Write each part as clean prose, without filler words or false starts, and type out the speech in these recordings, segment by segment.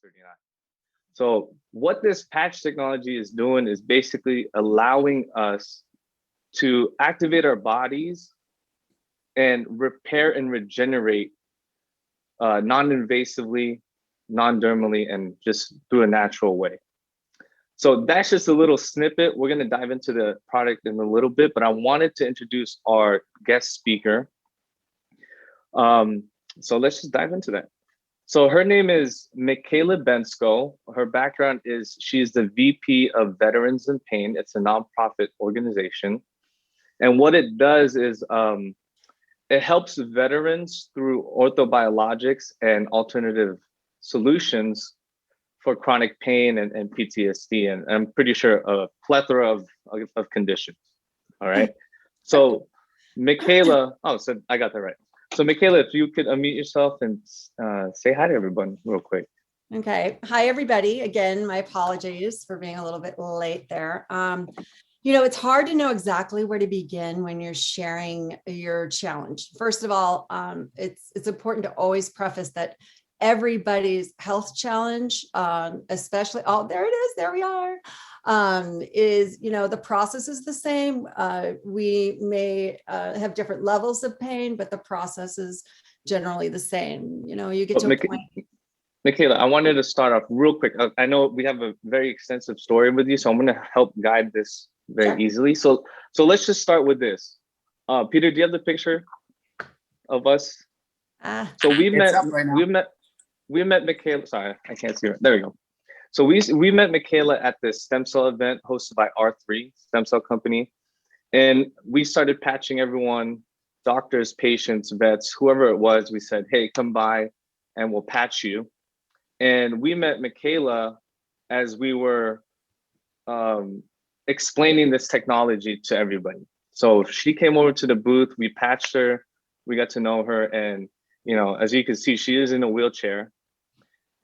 39. So what this patch technology is doing is basically allowing us to activate our bodies and repair and regenerate non-invasively, non-dermally, and just through a natural way. So that's just a little snippet. We're going to dive into the product in a little bit, but I wanted to introduce our guest speaker. So let's just dive into that. So her name is Micaela Benko. Her background is she's the VP of Veterans in Pain. It's a nonprofit organization. And what it does is it helps veterans through orthobiologics and alternative solutions for chronic pain and PTSD. And I'm pretty sure a plethora of conditions. All right. So Micaela, oh, so I got that right. So Micaela, if you could unmute yourself and say hi to everyone real quick. Okay. Hi, everybody. Again, my apologies for being a little bit late there. You know, it's hard to know exactly where to begin when you're sharing your challenge. First of all, it's important to always preface that everybody's health challenge, especially, oh, there it is, there we are, is, you know, the process is the same. We may have different levels of pain, but the process is generally the same. You know, you get to a point. Micaela, I wanted to start off real quick. I know we have a very extensive story with you, so I'm going to help guide this very easily. So let's just start with this. Peter, do you have the picture of us? So we met Micaela. Sorry, I can't see her. There we go. So we met Micaela at this stem cell event hosted by R3 Stem Cell Company, and we started patching everyone, doctors, patients, vets, whoever it was. We said, "Hey, come by, and we'll patch you." And we met Micaela as we were explaining this technology to everybody. So she came over to the booth, we patched her, we got to know her, and you know, as you can see, she is in a wheelchair.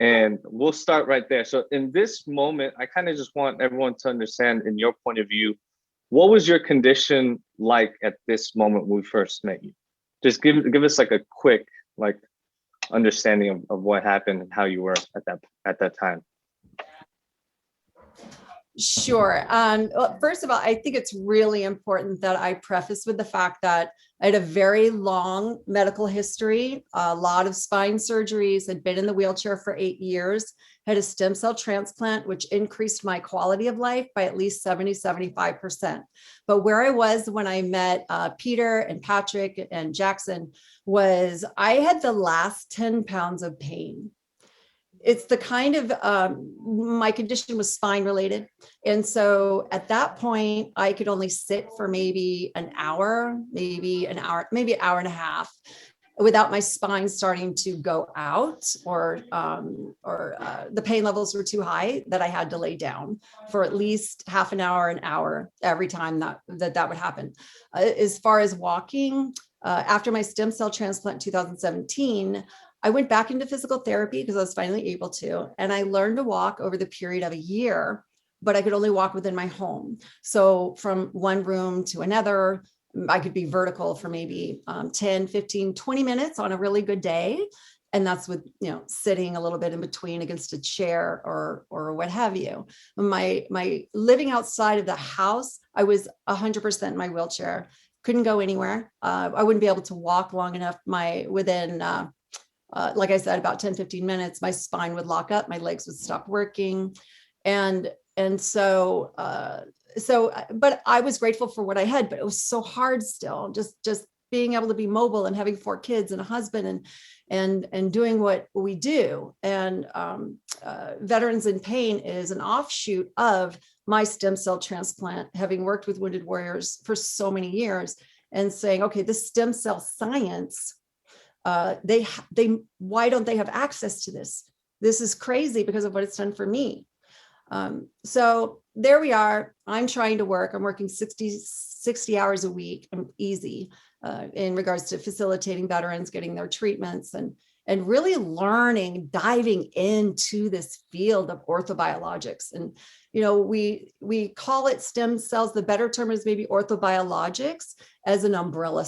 And we'll start right there. So in this moment, I kind of just want everyone to understand, in your point of view, what was your condition like at this moment when we first met you? Just give us like a quick understanding of what happened and how you were at that time. Sure. Well, first of all, I think it's really important that I preface with the fact that I had a very long medical history, a lot of spine surgeries, had been in the wheelchair for 8 years, had a stem cell transplant, which increased my quality of life by at least 70-75%. But where I was when I met Peter and Patrick and Jackson was I had the last 10 pounds of pain. It's the kind of, my condition was spine related. And so at that point, I could only sit for maybe an hour, maybe an hour and a half without my spine starting to go out or the pain levels were too high that I had to lay down for at least half an hour every time that would happen. As far as walking, after my stem cell transplant in 2017, I went back into physical therapy because I was finally able to, and I learned to walk over the period of a year, but I could only walk within my home. So from one room to another, I could be vertical for maybe 10, 15, 20 minutes on a really good day. And that's with, you know, sitting a little bit in between against a chair or what have you. My living outside of the house, I was 100% in my wheelchair, couldn't go anywhere. I wouldn't be able to walk long enough. Within like I said, about 10, 15 minutes, my spine would lock up, my legs would stop working. And so, but I was grateful for what I had, but it was so hard still, just being able to be mobile and having 4 kids and a husband and doing what we do. And Veterans in Pain is an offshoot of my stem cell transplant, having worked with wounded warriors for so many years and saying, okay, this stem cell science, why don't they have access to this? This is crazy because of what it's done for me. So there we are. I'm trying to work. I'm working 60 hours a week. I'm easy in regards to facilitating veterans, getting their treatments and really learning, diving into this field of orthobiologics. And, you know, we call it stem cells. The better term is maybe orthobiologics as an umbrella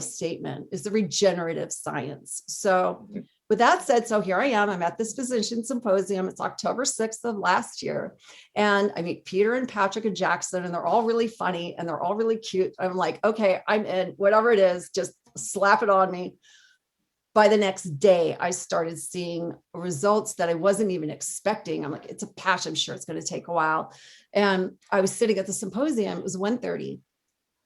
statement, is the regenerative science. So with that said, so here I am, I'm at this physician symposium. It's October 6th of last year. And I meet Peter and Patrick and Jackson, and they're all really funny and they're all really cute. I'm like, okay, I'm in, whatever it is, just slap it on me. By the next day, I started seeing results that I wasn't even expecting. I'm like, it's a patch. I'm sure it's going to take a while. And I was sitting at the symposium. It was 1:30.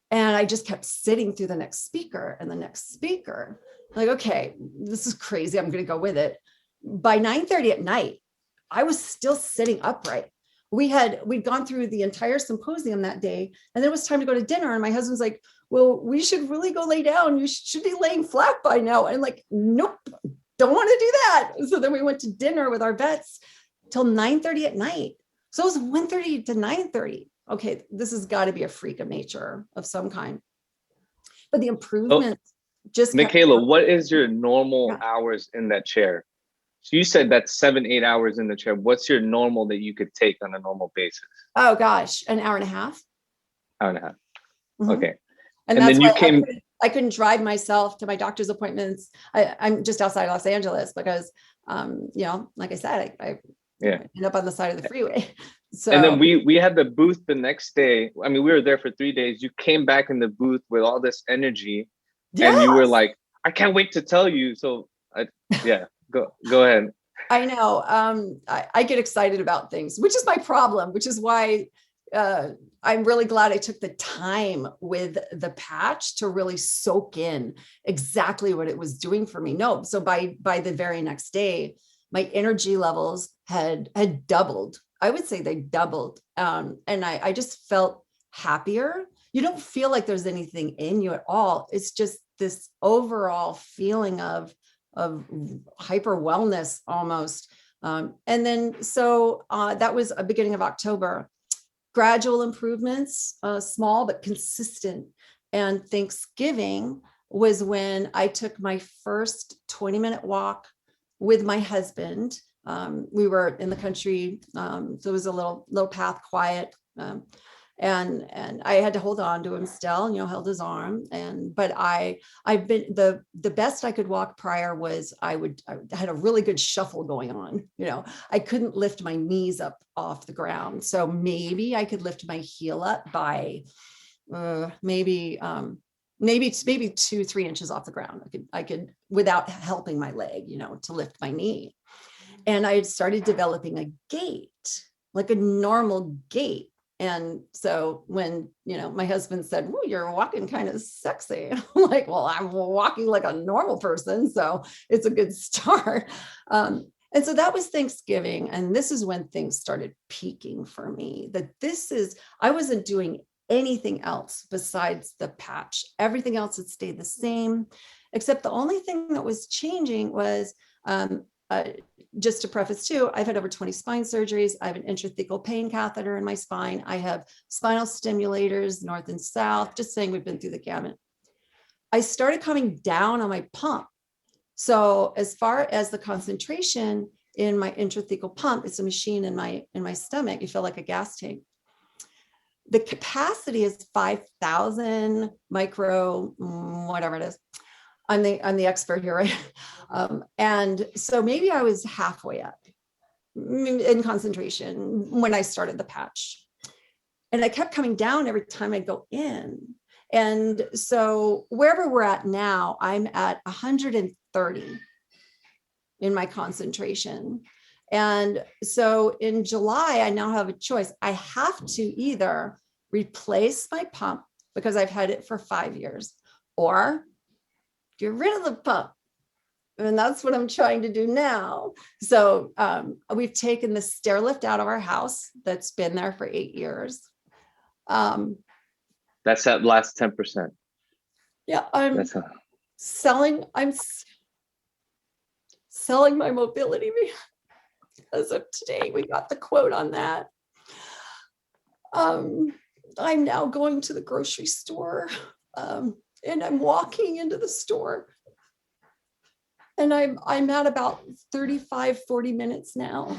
And I just kept sitting through the next speaker and the next speaker. Like, okay, this is crazy. I'm going to go with it. By 9:30 at night, I was still sitting upright. We'd gone through the entire symposium that day, and then it was time to go to dinner. And my husband's like, well, we should really go lay down. You should be laying flat by now. And I'm like, nope, don't want to do that. So then we went to dinner with our vets till 9:30 at night. So it was 1:30 to 9:30. Okay, this has got to be a freak of nature of some kind. But the improvement just Michaela, what is your normal hours in that chair? So you said that's 7-8 hours in the chair. What's your normal that you could take on a normal basis? Oh gosh, an hour and a half. Hour and a half. Mm-hmm. Okay. And that's why I couldn't drive myself to my doctor's appointments. I'm just outside Los Angeles because, like I said, I end up on the side of the freeway. So, and then we had the booth the next day. I mean, we were there for 3 days. You came back in the booth with all this energy, and you were like, I can't wait to tell you. So go ahead. I know. I get excited about things, which is my problem, which is why I'm really glad I took the time with the patch to really soak in exactly what it was doing for me. So by the very next day, my energy levels had doubled. I would say they doubled. And I just felt happier. You don't feel like there's anything in you at all. It's just this overall feeling of hyper wellness almost. And then, so that was a beginning of October. Gradual improvements, small but consistent. And Thanksgiving was when I took my first 20-minute walk with my husband. We were in the country, so it was a little path, quiet. And I had to hold on to him still, held his arm. But I've been the best I could walk prior was I had a really good shuffle going on. I couldn't lift my knees up off the ground. So maybe I could lift my heel up by maybe 2-3 inches off the ground. I could without helping my leg, to lift my knee. And I had started developing a gait, like a normal gait. And so when, my husband said, "Oh, you're walking kind of sexy." I'm like, well, I'm walking like a normal person. So it's a good start. And so that was Thanksgiving. And this is when things started peaking for me, I wasn't doing anything else besides the patch. Everything else had stayed the same, except the only thing that was changing was, just to preface too, I've had over 20 spine surgeries. I have an intrathecal pain catheter in my spine. I have spinal stimulators, north and south, just saying we've been through the gamut. I started coming down on my pump. So as far as the concentration in my intrathecal pump, it's a machine in my stomach. You feel like a gas tank. The capacity is 5,000 micro, whatever it is. I'm the expert here, right? And so maybe I was halfway up in concentration when I started the patch. And I kept coming down every time I go in. And so wherever we're at now, I'm at 130 in my concentration. And so in July, I now have a choice. I have to either replace my pump because I've had it for 5 years, or get rid of the pump. And that's what I'm trying to do now. So we've taken the stair lift out of our house that's been there for 8 years. That's that last 10%. Yeah, I'm selling my mobility as of today. We got the quote on that. I'm now going to the grocery store. And I'm walking into the store, and I'm at about 35-40 minutes now.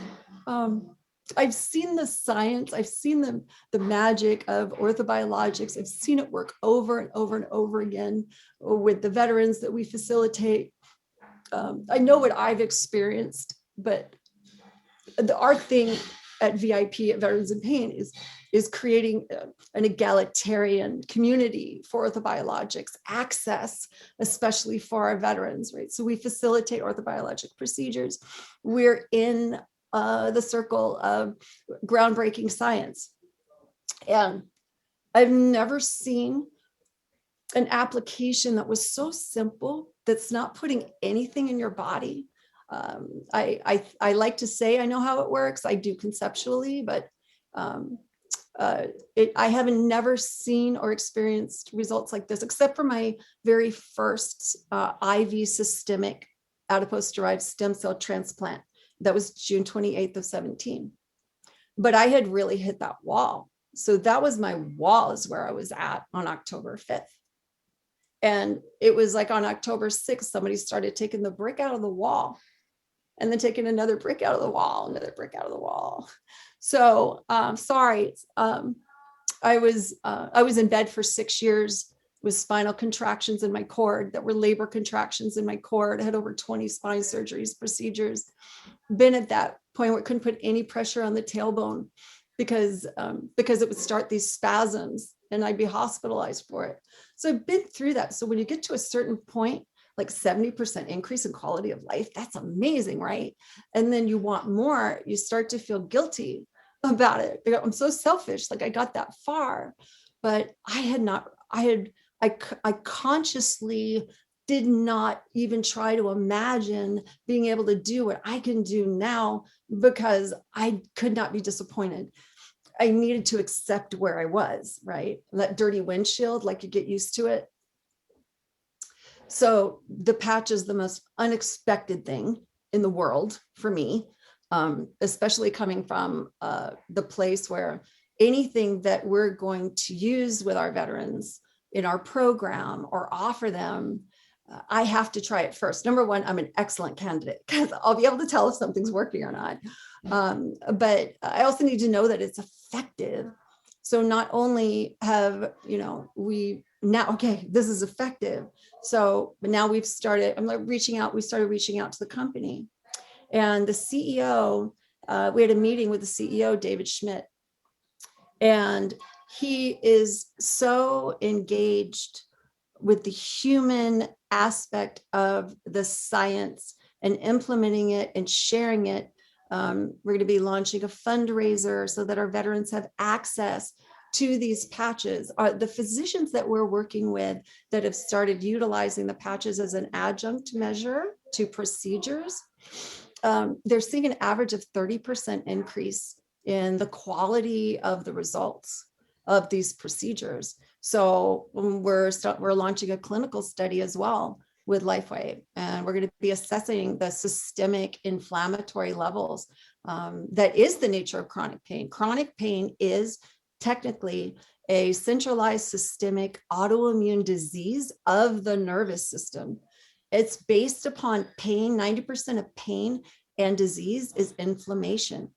I've seen the science. I've seen the magic of orthobiologics. I've seen it work over and over and over again with the veterans that we facilitate. I know what I've experienced, but our thing at VIP, at Veterans in Pain, is creating an egalitarian community for orthobiologics access, especially for our veterans, right? So we facilitate orthobiologic procedures. We're in the circle of groundbreaking science. And I've never seen an application that was so simple that's not putting anything in your body. I like to say I know how it works. I do conceptually, but I haven't never seen or experienced results like this, except for my very first IV systemic adipose-derived stem cell transplant. That was June 28th of 17. But I had really hit that wall. So that was my wall, is where I was at on October 5th. And it was like on October 6th, somebody started taking the brick out of the wall, and then taking another brick out of the wall, another brick out of the wall. So sorry, I was in bed for 6 years with spinal contractions in my cord that were labor contractions in my cord. I had over 20 spine surgeries, procedures. Been at that point where I couldn't put any pressure on the tailbone because it would start these spasms and I'd be hospitalized for it. So I've been through that. So when you get to a certain point, like 70% increase in quality of life, that's amazing, right? And then you want more, you start to feel guilty about it. I'm so selfish, like I got that far, but I consciously did not even try to imagine being able to do what I can do now, because I could not be disappointed. I needed to accept where I was, right? That dirty windshield, like you get used to it. So the patch is the most unexpected thing in the world for me, especially coming from the place where anything that we're going to use with our veterans in our program or offer them, I have to try it first. Number one, I'm an excellent candidate because I'll be able to tell if something's working or not. But I also need to know that it's effective. So not only have, we now, okay, this is effective. So, but now we started reaching out to the company, and the CEO, we had a meeting with the CEO, David Schmidt, and he is so engaged with the human aspect of the science and implementing it and sharing it. We're going to be launching a fundraiser so that our veterans have access to these patches. The physicians that we're working with that have started utilizing the patches as an adjunct measure to procedures, they're seeing an average of 30% increase in the quality of the results of these procedures. So we're launching a clinical study as well with LifeWave, and we're going to be assessing the systemic inflammatory levels. That is the nature of chronic pain. Chronic pain is technically a centralized systemic autoimmune disease of the nervous system. It's based upon pain. 90% of pain and disease is inflammation.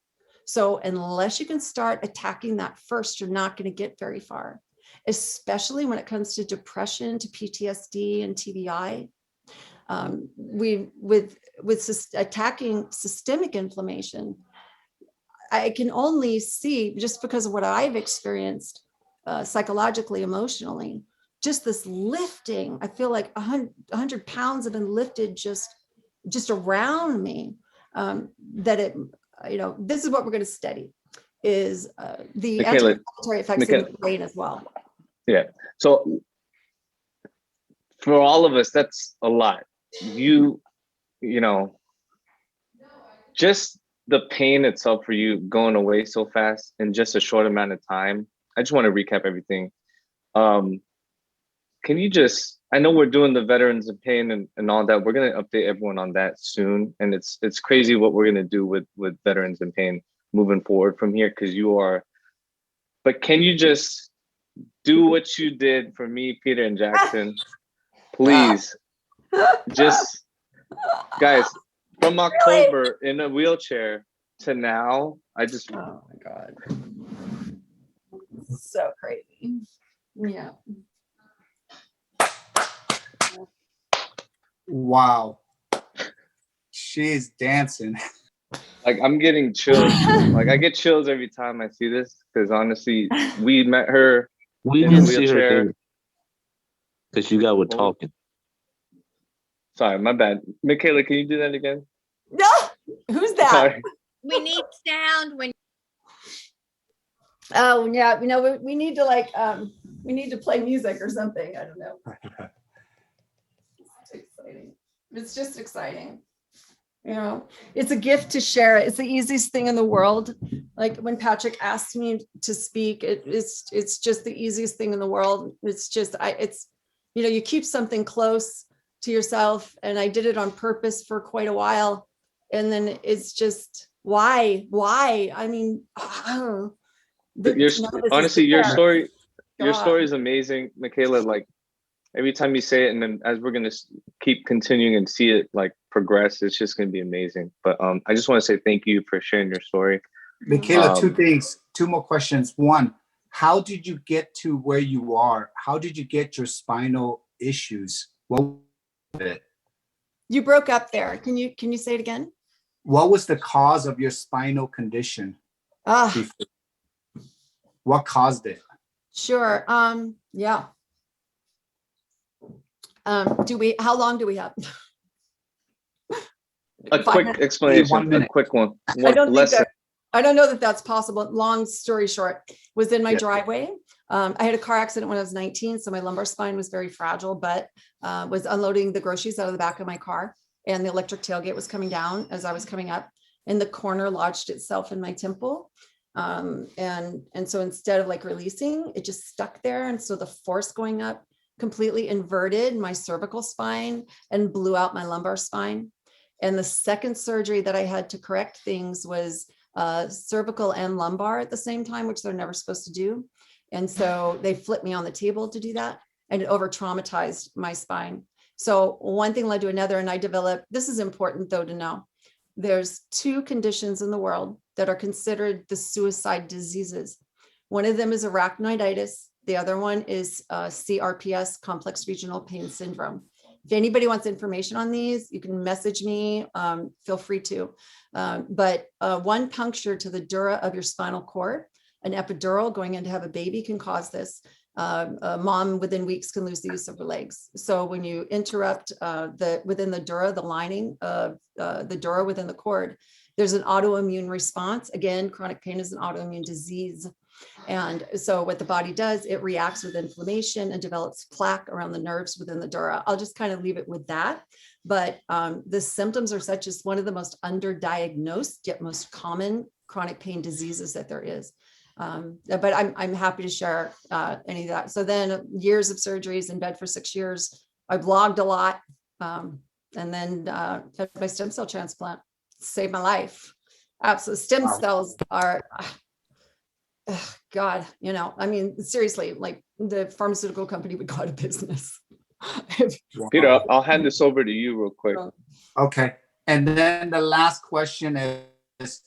So unless you can start attacking that first, you're not going to get very far, especially when it comes to depression, to PTSD and TBI. Attacking systemic inflammation, I can only see, just because of what I've experienced psychologically, emotionally, just this lifting. I feel like 100 pounds have been lifted just around me. This is what we're going to study, is the anti-inflammatory effects in the brain as well. Yeah. So for all of us, that's a lot. Just the pain itself for you going away so fast in just a short amount of time. I just want to recap everything. Can you I know we're doing the veterans in pain and all that. We're going to update everyone on that soon. And it's crazy what we're going to do with veterans in pain moving forward from here, because but can you just do what you did for me, Peter and Jackson? Please. Just, guys, from October in a wheelchair to now, oh my God. So crazy. Yeah. Wow. she's dancing. Like I'm getting chills. Like I get chills every time I see this because honestly, we met her We in a didn't see her wheelchair. because you guys were Well, talking. Sorry, my bad. Michaela, can you do that again? No, who's that? Sorry. We need sound when Oh yeah, we need to like we need to play music or something. I don't know. It's exciting. It's just exciting. It's a gift to share. It's the easiest thing in the world. Like when Patrick asked me to speak, it's just the easiest thing in the world. It's just you keep something close to yourself, and I did it on purpose for quite a while, and then it's just why? I mean, Honestly, your story God. is amazing, Michaela. Like every time you say it, and then as we're gonna keep continuing and see it like progress, it's just gonna be amazing. But I just want to say thank you for sharing your story. Michaela, two more questions. One, how did you get to where you are? How did you get your spinal issues? What was it? You broke up there. Can you say it again? What was the cause of your spinal condition? What caused it? Sure. Yeah. How long do we have? A quick explanation. 1 minute. A quick one. I don't know that that's possible. Long story short, was in my driveway. I had a car accident when I was 19, so my lumbar spine was very fragile, but was unloading the groceries out of the back of my car, and the electric tailgate was coming down as I was coming up, and the corner lodged itself in my temple. And so instead of like releasing, it just stuck there. And so the force going up completely inverted my cervical spine and blew out my lumbar spine. And the second surgery that I had to correct things was cervical and lumbar at the same time, which they're never supposed to do. And so they flipped me on the table to do that, and it over traumatized my spine. So one thing led to another, and I developed, this is important though to know, there's two conditions in the world that are considered the suicide diseases. One of them is arachnoiditis. The other one is CRPS, complex regional pain syndrome. If anybody wants information on these, you can message me, feel free to. But one puncture to the dura of your spinal cord, an epidural going in to have a baby can cause this. A mom within weeks can lose the use of her legs. So when you interrupt within the dura, the lining of the dura within the cord, there's an autoimmune response. Again, chronic pain is an autoimmune disease. And so what the body does, it reacts with inflammation and develops plaque around the nerves within the dura. I'll just kind of leave it with that. But the symptoms are such as one of the most underdiagnosed, yet most common chronic pain diseases that there is. But I'm happy to share any of that. So then years of surgeries, in bed for 6 years. I blogged a lot, and then had my stem cell transplant. Saved my life. Absolutely. Stem cells are, God, I mean, seriously, like the pharmaceutical company would go out of business. Peter, I'll hand this over to you real quick. Okay. And then the last question is,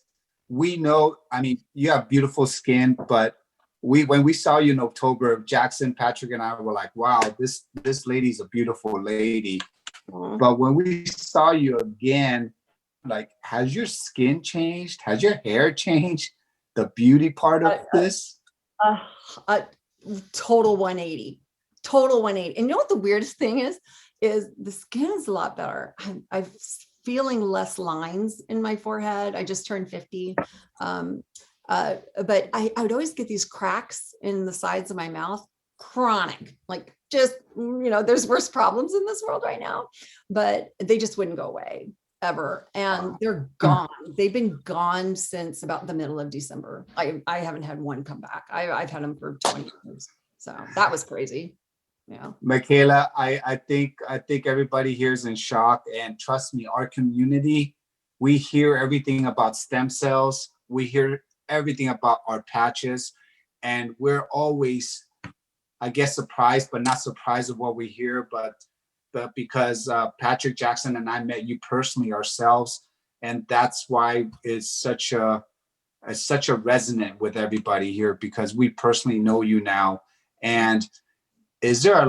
we know, I mean, you have beautiful skin, but when we saw you in October, Jackson, Patrick, and I were like, wow, this lady's a beautiful lady. But when we saw you again, like, has your skin changed? Has your hair changed? The beauty part of this? Total 180. Total 180. And you know what the weirdest thing is the skin is a lot better. I'm feeling less lines in my forehead. I just turned 50. But I would always get these cracks in the sides of my mouth, chronic, like just, there's worse problems in this world right now, but they just wouldn't go away ever. And they're gone. They've been gone since about the middle of December. I haven't had one come back. I've had them for 20 years. So that was crazy. Yeah. Michaela, I think everybody here is in shock, and trust me, our community, we hear everything about stem cells. We hear everything about our patches, and we're always, I guess, surprised, but not surprised of what we hear, but because Patrick, Jackson, and I met you personally ourselves, and that's why it's such a resonant with everybody here, because we personally know you now. And is there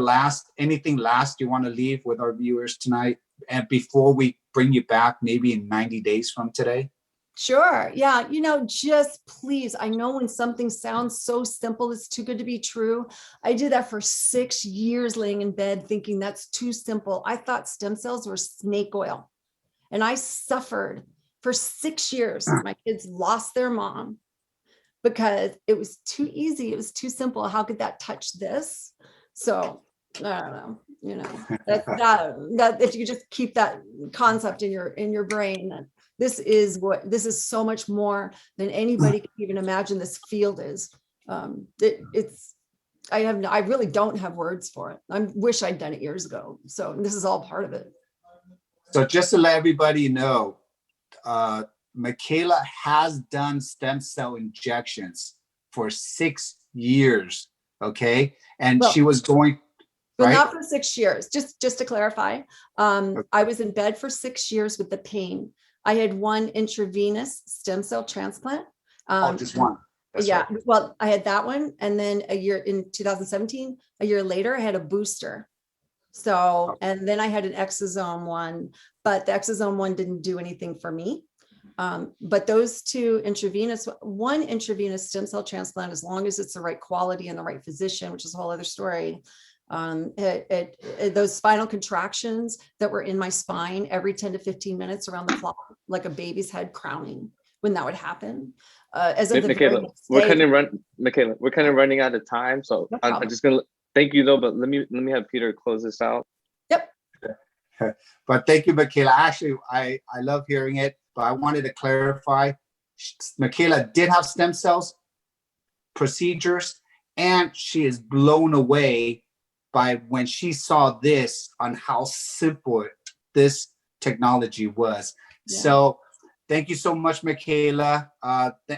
anything last you want to leave with our viewers tonight? and before we bring you back, maybe in 90 days from today? Sure. Yeah. Just please, I know when something sounds so simple, it's too good to be true. I did that for 6 years laying in bed thinking that's too simple. I thought stem cells were snake oil, and I suffered for 6 years. My kids lost their mom because it was too easy. It was too simple. How could that touch this? So I don't know, that if you just keep that concept in your brain, that this is so much more than anybody can even imagine this field is. I really don't have words for it. I wish I'd done it years ago. So this is all part of it. So just to let everybody know, Micaela has done stem cell injections for 6 years, okay? And Well, she was going, but right? not for 6 years. Just to clarify, I was in bed for 6 years with the pain. I had one intravenous stem cell transplant. Just one. That's yeah, right. well, I had that one, and then a year in 2017, a year later, I had a booster. So, and then I had an exosome one, but the exosome one didn't do anything for me. But those two one intravenous stem cell transplant, as long as it's the right quality and the right physician, which is a whole other story. Those spinal contractions that were in my spine every 10 to 15 minutes around the clock, like a baby's head crowning, when that would happen. As of the very Micaela, next day, Micaela, we're kind of running out of time, so No I'm problem. just gonna thank you though, but let me have Peter close this out. Yep. But thank you, Micaela. Actually, I love hearing it, but I wanted to clarify. Micaela did have stem cells procedures, and she is blown away by when she saw this on how simple this technology was. Yeah. So thank you so much, Micaela.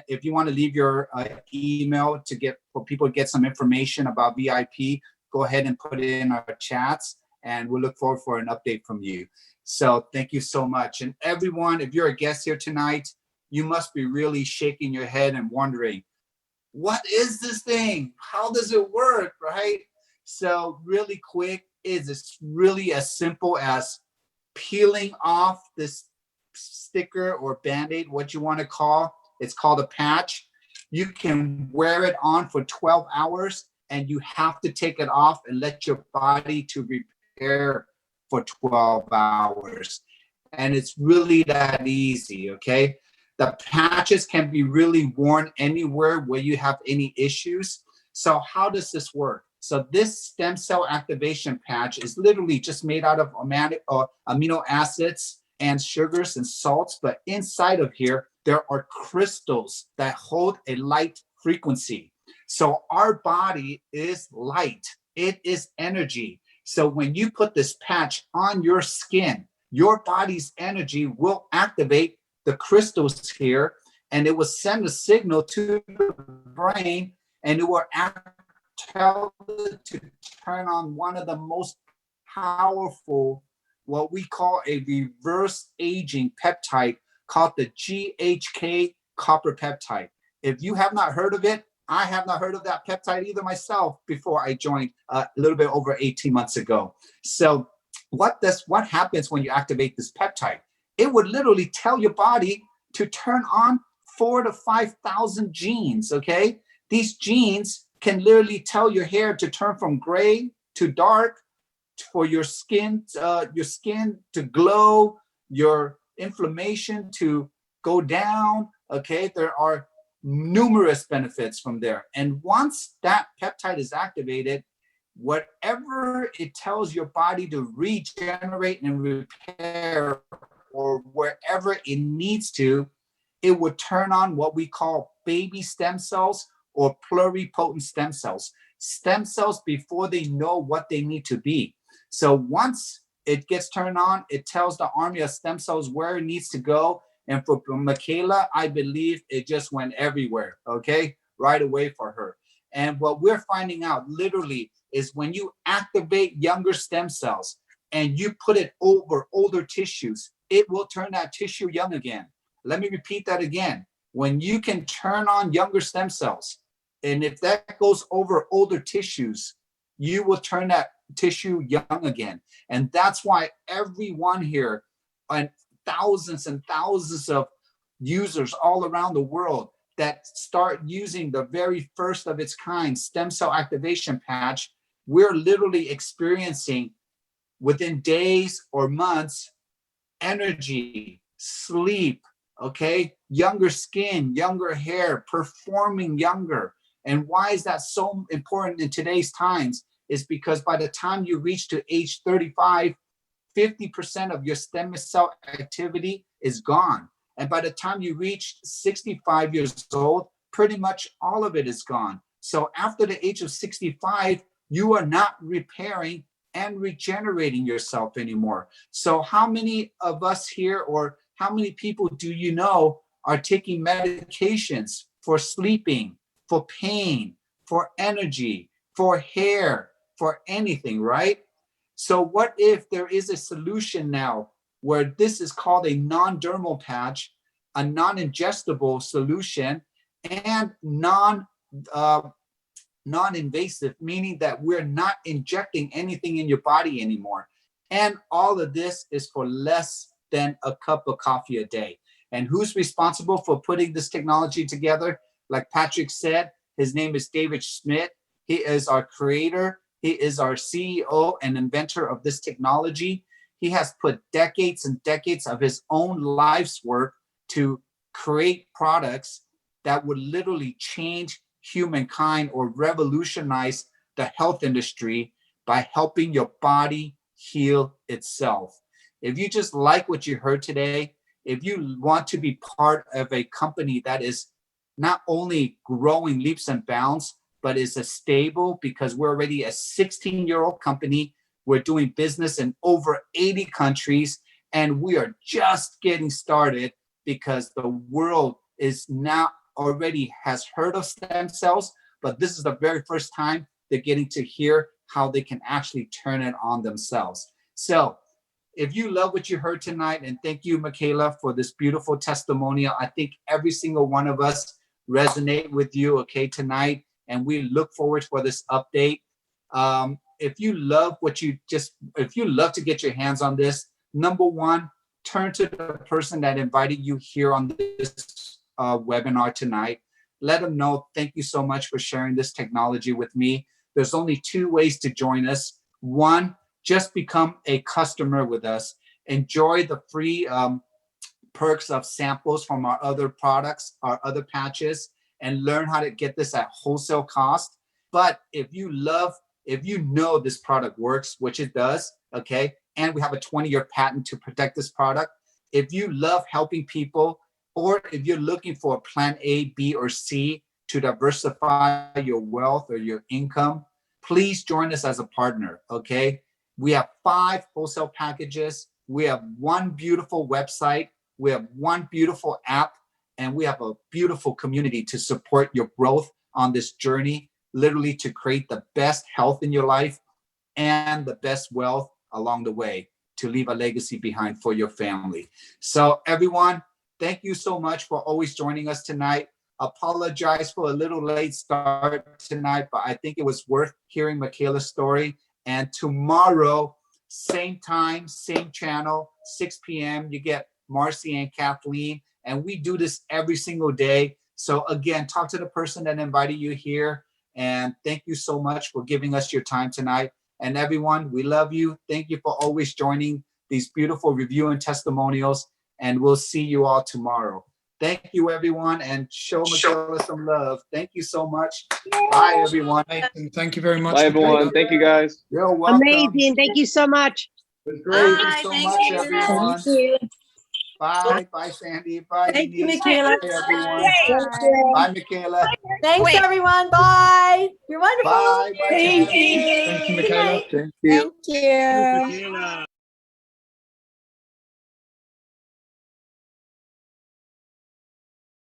If you want to leave your email for people to get some information about VIP, go ahead and put it in our chats, and we'll look forward for an update from you. So thank you so much. And everyone, if you're a guest here tonight, you must be really shaking your head and wondering, what is this thing? How does it work, right? So really quick, it's really as simple as peeling off this sticker or Band-Aid, what you want to call. It's called a patch. You can wear it on for 12 hours, and you have to take it off and let your body to repair for 12 hours. And it's really that easy, okay? The patches can be really worn anywhere where you have any issues. So how does this work? So this stem cell activation patch is literally just made out of amino acids and sugars and salts, but inside of here, there are crystals that hold a light frequency. So our body is light. It is energy. So when you put this patch on your skin, your body's energy will activate the crystals here, and it will send a signal to the brain, and it will tell it to turn on one of the most powerful, what we call a reverse aging peptide called the GHK copper peptide. If you have not heard of it, I have not heard of that peptide either myself before I joined a little bit over 18 months ago. So what happens when you activate this peptide? It would literally tell your body to turn on 4,000 to 5,000 genes, okay? These genes can literally tell your hair to turn from gray to dark, for your skin to glow, your inflammation to go down, okay? There are numerous benefits from there. And once that peptide is activated, whatever it tells your body to regenerate and repair, or wherever it needs to, it would turn on what we call baby stem cells or pluripotent stem cells. Stem cells before they know what they need to be. So once it gets turned on, it tells the army of stem cells where it needs to go. And for Micaela, I believe it just went everywhere, okay? Right away for her. And what we're finding out literally is when you activate younger stem cells and you put it over older tissues, it will turn that tissue young again. Let me repeat that again. When you can turn on younger stem cells, and if that goes over older tissues, you will turn that tissue young again. And that's why everyone here, and thousands of users all around the world that start using the very first of its kind stem cell activation patch, we're literally experiencing within days or months energy, sleep, okay, younger skin, younger hair, performing younger. And why is that so important in today's times? Is because by the time you reach to age 35, 50% of your stem cell activity is gone. And by the time you reach 65 years old, pretty much all of it is gone. So after the age of 65, you are not repairing and regenerating yourself anymore. So how many of us here, or how many people do you know are taking medications for sleeping, for pain, for energy, for hair, for anything, right? So what if there is a solution now where this is called a non-dermal patch, a non-ingestible solution, and non-invasive, meaning that we're not injecting anything in your body anymore. And all of this is for less than a cup of coffee a day. And who's responsible for putting this technology together? Like Patrick said, his name is David Schmidt. He is our creator. He is our CEO and inventor of this technology. He has put decades and decades of his own life's work to create products that would literally change humankind or revolutionize the health industry by helping your body heal itself. If you just like what you heard today, if you want to be part of a company that is not only growing leaps and bounds, but is a stable, because we're already a 16-year-old company. We're doing business in over 80 countries, and we are just getting started because the world is now already has heard of stem cells, but this is the very first time they're getting to hear how they can actually turn it on themselves. So if you love what you heard tonight, and thank you, Micaela, for this beautiful testimonial. I think every single one of us resonate with you, okay, tonight, and we look forward for this update. If you love if you love to get your hands on this, number one, turn to the person that invited you here on this webinar tonight. Let them know, thank you so much for sharing this technology with me. There's only two ways to join us. One, just become a customer with us. Enjoy the free perks of samples from our other products, our other patches, and learn how to get this at wholesale cost. But if you know this product works, which it does, okay, and we have a 20-year patent to protect this product. If you love helping people, or if you're looking for a plan A, B, or C to diversify your wealth or your income, please join us as a partner, okay? We have 5 wholesale packages. We have 1 beautiful website. We have 1 beautiful app, and we have a beautiful community to support your growth on this journey, literally to create the best health in your life and the best wealth along the way to leave a legacy behind for your family. So everyone, thank you so much for always joining us tonight. Apologize for a little late start tonight, but I think it was worth hearing Micaela's story. And tomorrow, same time, same channel, 6 p.m., you get Marcy and Kathleen. And we do this every single day. So again, talk to the person that invited you here. And thank you so much for giving us your time tonight. And everyone, we love you. Thank you for always joining these beautiful review and testimonials. And we'll see you all tomorrow. Thank you, everyone. And show Micaela some love. Thank you so much. Bye, everyone. Thank you very much. Bye, everyone. Thank you, guys. You're welcome. Amazing. Thank you so much. It was great. Bye. Thank you so Thank much, you. everyone. Thank you. Bye. Bye, Sandy. Bye, Thank you, Denise. Micaela. Bye, everyone. Thank you. Bye, Micaela. Thanks, Wait. everyone. Bye. You're wonderful. Bye. Bye, Thank Sandy. you. Thank you, Micaela. Thank you. Thank you. Michaela.